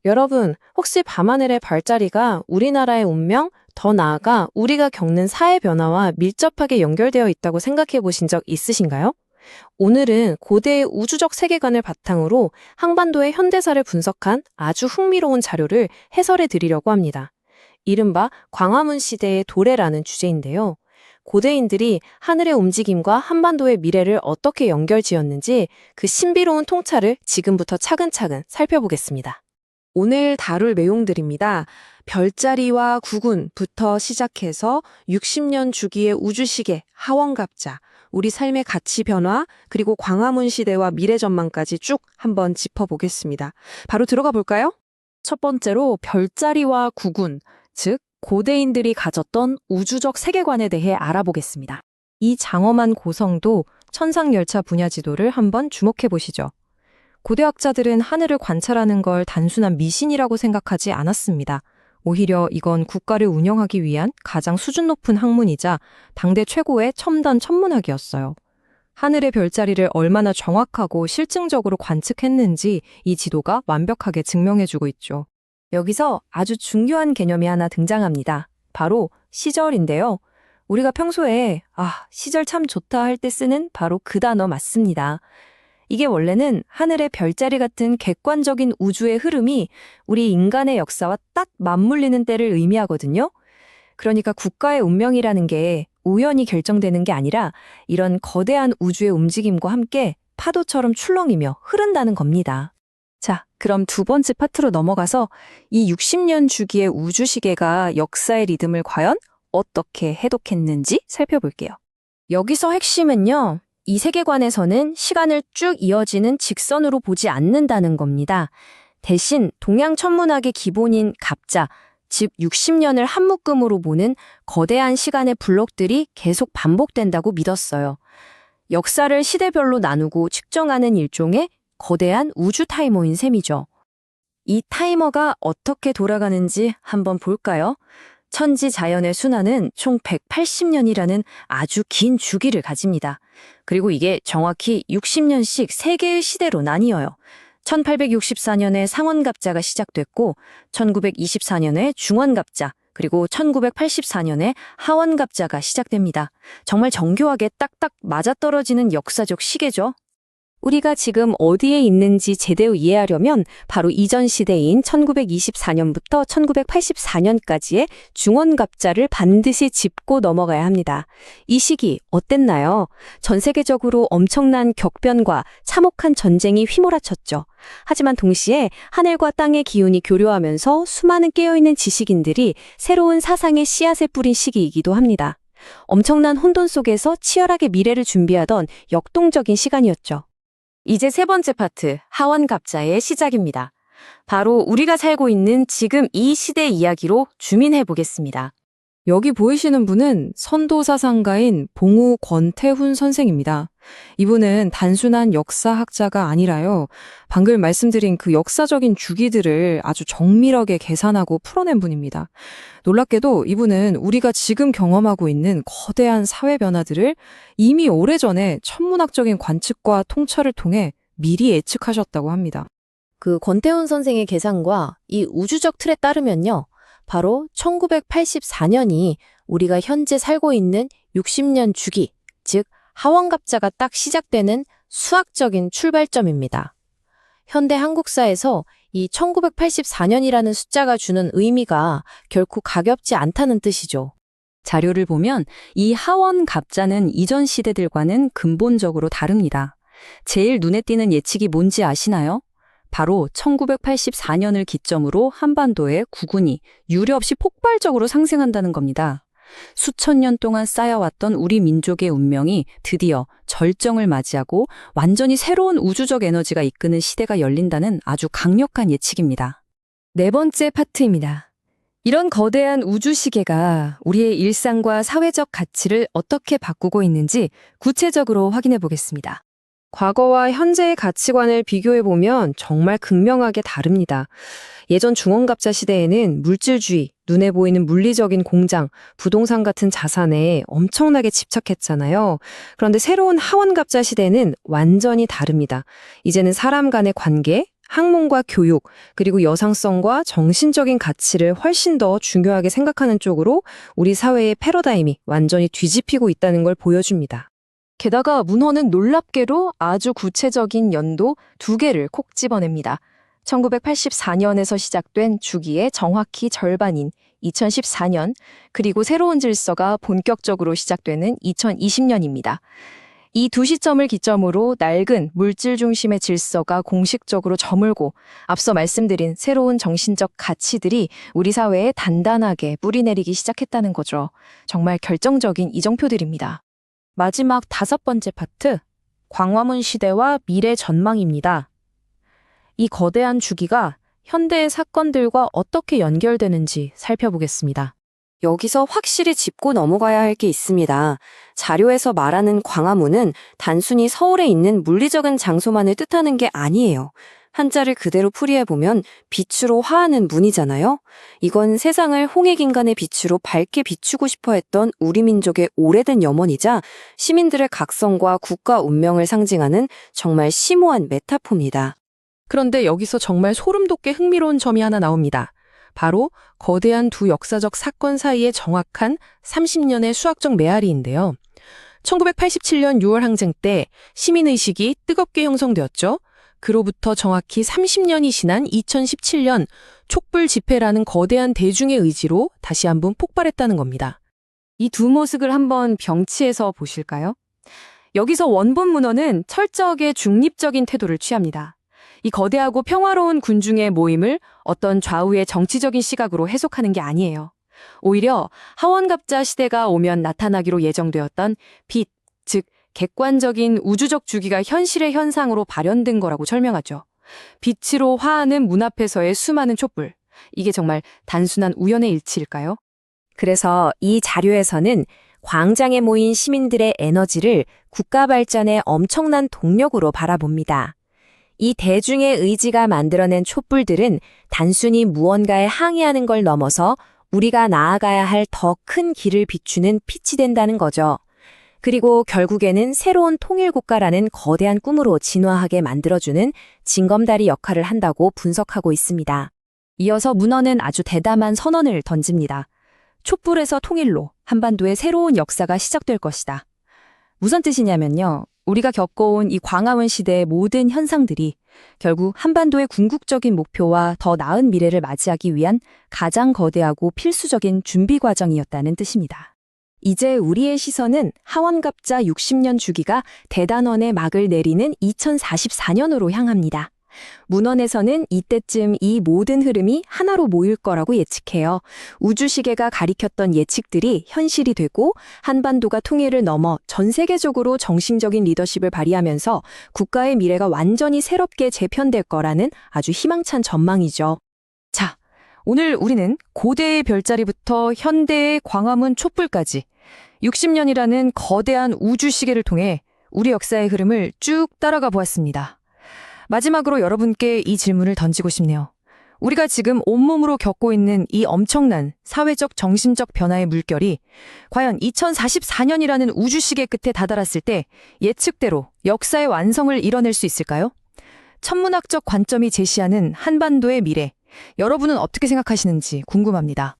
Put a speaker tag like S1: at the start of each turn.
S1: 여러분, 혹시 밤하늘의 별자리가 우리나라의 운명, 더 나아가 우리가 겪는 사회 변화와 밀접하게 연결되어 있다고 생각해 보신 적 있으신가요? 오늘은 고대의 우주적 세계관을 바탕으로 한반도의 현대사를 분석한 아주 흥미로운 자료를 해설해 드리려고 합니다. 이른바 광화문 시대의 도래라는 주제인데요. 고대인들이 하늘의 움직임과 한반도의 미래를 어떻게 연결지었는지 그 신비로운 통찰을 지금부터 차근차근 살펴보겠습니다. 오늘 다룰 내용들입니다. 별자리와 구군부터 시작해서 60년 주기의 우주시계, 하원갑자, 우리 삶의 가치 변화, 그리고 광화문 시대와 미래 전망까지 쭉 한번 짚어보겠습니다. 바로 들어가 볼까요? 첫 번째로 별자리와 구군, 즉 고대인들이 가졌던 우주적 세계관에 대해 알아보겠습니다. 이 장엄한 고성도 천상열차 분야 지도를 한번 주목해 보시죠. 고대학자들은 하늘을 관찰하는 걸 단순한 미신이라고 생각하지 않았습니다. 오히려 이건 국가를 운영하기 위한 가장 수준 높은 학문이자 당대 최고의 첨단 천문학이었어요. 하늘의 별자리를 얼마나 정확하고 실증적으로 관측했는지 이 지도가 완벽하게 증명해주고 있죠. 여기서 아주 중요한 개념이 하나 등장합니다. 바로 시절인데요. 우리가 평소에 시절 참 좋다 할 때 쓰는 바로 그 단어 맞습니다. 이게 원래는 하늘의 별자리 같은 객관적인 우주의 흐름이 우리 인간의 역사와 딱 맞물리는 때를 의미하거든요. 그러니까 국가의 운명이라는 게 우연히 결정되는 게 아니라 이런 거대한 우주의 움직임과 함께 파도처럼 출렁이며 흐른다는 겁니다. 자, 그럼 두 번째 파트로 넘어가서 이 60년 주기의 우주시계가 역사의 리듬을 과연 어떻게 해독했는지 살펴볼게요. 여기서 핵심은요. 이 세계관에서는 시간을 쭉 이어지는 직선으로 보지 않는다는 겁니다. 대신 동양 천문학의 기본인 갑자, 즉 60년을 한 묶음으로 보는 거대한 시간의 블록들이 계속 반복된다고 믿었어요. 역사를 시대별로 나누고 측정하는 일종의 거대한 우주 타이머인 셈이죠. 이 타이머가 어떻게 돌아가는지 한번 볼까요? 천지 자연의 순환은 총 180년이라는 아주 긴 주기를 가집니다. 그리고 이게 정확히 60년씩 3개의 시대로 나뉘어요. 1864년에 상원갑자가 시작됐고 1924년에 중원갑자, 그리고 1984년에 하원갑자가 시작됩니다. 정말 정교하게 딱딱 맞아떨어지는 역사적 시계죠. 우리가 지금 어디에 있는지 제대로 이해하려면 바로 이전 시대인 1924년부터 1984년까지의 중원갑자를 반드시 짚고 넘어가야 합니다. 이 시기 어땠나요? 전 세계적으로 엄청난 격변과 참혹한 전쟁이 휘몰아쳤죠. 하지만 동시에 하늘과 땅의 기운이 교류하면서 수많은 깨어있는 지식인들이 새로운 사상의 씨앗을 뿌린 시기이기도 합니다. 엄청난 혼돈 속에서 치열하게 미래를 준비하던 역동적인 시간이었죠. 이제 세 번째 파트, 하원갑자의 시작입니다. 바로 우리가 살고 있는 지금 이 시대 이야기로 주민해 보겠습니다. 여기 보이시는 분은 선도사상가인 봉우 권태훈 선생입니다. 이분은 단순한 역사학자가 아니라요. 방금 말씀드린 그 역사적인 주기들을 아주 정밀하게 계산하고 풀어낸 분입니다. 놀랍게도 이분은 우리가 지금 경험하고 있는 거대한 사회 변화들을 이미 오래전에 천문학적인 관측과 통찰을 통해 미리 예측하셨다고 합니다. 그 권태훈 선생의 계산과 이 우주적 틀에 따르면요. 바로 1984년이 우리가 현재 살고 있는 60년 주기, 즉 하원갑자가 딱 시작되는 수학적인 출발점입니다. 현대 한국사에서 이 1984년이라는 숫자가 주는 의미가 결코 가볍지 않다는 뜻이죠. 자료를 보면 이 하원갑자는 이전 시대들과는 근본적으로 다릅니다. 제일 눈에 띄는 예측이 뭔지 아시나요? 바로 1984년을 기점으로 한반도의 구군이 유례없이 폭발적으로 상승한다는 겁니다. 수천 년 동안 쌓여왔던 우리 민족의 운명이 드디어 절정을 맞이하고 완전히 새로운 우주적 에너지가 이끄는 시대가 열린다는 아주 강력한 예측입니다. 네 번째 파트입니다. 이런 거대한 우주시계가 우리의 일상과 사회적 가치를 어떻게 바꾸고 있는지 구체적으로 확인해 보겠습니다. 과거와 현재의 가치관을 비교해보면 정말 극명하게 다릅니다. 예전 중원갑자 시대에는 물질주의, 눈에 보이는 물리적인 공장, 부동산 같은 자산에 엄청나게 집착했잖아요. 그런데 새로운 하원갑자 시대는 완전히 다릅니다. 이제는 사람 간의 관계, 학문과 교육, 그리고 여상성과 정신적인 가치를 훨씬 더 중요하게 생각하는 쪽으로 우리 사회의 패러다임이 완전히 뒤집히고 있다는 걸 보여줍니다. 게다가 문헌은 놀랍게도 아주 구체적인 연도 2개를 콕 집어냅니다. 1984년에서 시작된 주기의 정확히 절반인 2014년, 그리고 새로운 질서가 본격적으로 시작되는 2020년입니다. 이 두 시점을 기점으로 낡은 물질 중심의 질서가 공식적으로 저물고 앞서 말씀드린 새로운 정신적 가치들이 우리 사회에 단단하게 뿌리내리기 시작했다는 거죠. 정말 결정적인 이정표들입니다. 마지막 5번째 파트, 광화문 시대와 미래 전망입니다. 이 거대한 주기가 현대의 사건들과 어떻게 연결되는지 살펴보겠습니다. 여기서 확실히 짚고 넘어가야 할 게 있습니다. 자료에서 말하는 광화문은 단순히 서울에 있는 물리적인 장소만을 뜻하는 게 아니에요. 한자를 그대로 풀이해보면 빛으로 화하는 문이잖아요. 이건 세상을 홍익인간의 빛으로 밝게 비추고 싶어 했던 우리 민족의 오래된 염원이자 시민들의 각성과 국가 운명을 상징하는 정말 심오한 메타포입니다. 그런데 여기서 정말 소름 돋게 흥미로운 점이 하나 나옵니다. 바로 거대한 두 역사적 사건 사이의 정확한 30년의 수학적 메아리인데요. 1987년 6월 항쟁 때 시민의식이 뜨겁게 형성되었죠. 그로부터 정확히 30년이 지난 2017년 촛불 집회라는 거대한 대중의 의지로 다시 한번 폭발했다는 겁니다. 이 두 모습을 한번 병치해서 보실까요? 여기서 원본 문헌은 철저하게 중립적인 태도를 취합니다. 이 거대하고 평화로운 군중의 모임을 어떤 좌우의 정치적인 시각으로 해석하는 게 아니에요. 오히려 하원갑자 시대가 오면 나타나기로 예정되었던 빛, 즉 객관적인 우주적 주기가 현실의 현상으로 발현된 거라고 설명하죠. 빛으로 화하는 문 앞에서의 수많은 촛불. 이게 정말 단순한 우연의 일치일까요? 그래서 이 자료에서는 광장에 모인 시민들의 에너지를 국가 발전의 엄청난 동력으로 바라봅니다. 이 대중의 의지가 만들어낸 촛불들은 단순히 무언가에 항의하는 걸 넘어서 우리가 나아가야 할 더 큰 길을 비추는 빛이 된다는 거죠. 그리고 결국에는 새로운 통일국가라는 거대한 꿈으로 진화하게 만들어주는 징검다리 역할을 한다고 분석하고 있습니다. 이어서 문헌은 아주 대담한 선언을 던집니다. 촛불에서 통일로 한반도의 새로운 역사가 시작될 것이다. 무슨 뜻이냐면요. 우리가 겪어온 이 광화문 시대의 모든 현상들이 결국 한반도의 궁극적인 목표와 더 나은 미래를 맞이하기 위한 가장 거대하고 필수적인 준비 과정이었다는 뜻입니다. 이제 우리의 시선은 하원갑자 60년 주기가 대단원의 막을 내리는 2044년으로 향합니다. 문헌에서는 이때쯤 이 모든 흐름이 하나로 모일 거라고 예측해요. 우주시계가 가리켰던 예측들이 현실이 되고 한반도가 통일을 넘어 전 세계적으로 정신적인 리더십을 발휘하면서 국가의 미래가 완전히 새롭게 재편될 거라는 아주 희망찬 전망이죠. 자, 오늘 우리는 고대의 별자리부터 현대의 광화문 촛불까지 60년이라는 거대한 우주시계를 통해 우리 역사의 흐름을 쭉 따라가 보았습니다. 마지막으로 여러분께 이 질문을 던지고 싶네요. 우리가 지금 온몸으로 겪고 있는 이 엄청난 사회적 정신적 변화의 물결이 과연 2044년이라는 우주시계 끝에 다다랐을 때 예측대로 역사의 완성을 이뤄낼 수 있을까요? 천문학적 관점이 제시하는 한반도의 미래, 여러분은 어떻게 생각하시는지 궁금합니다.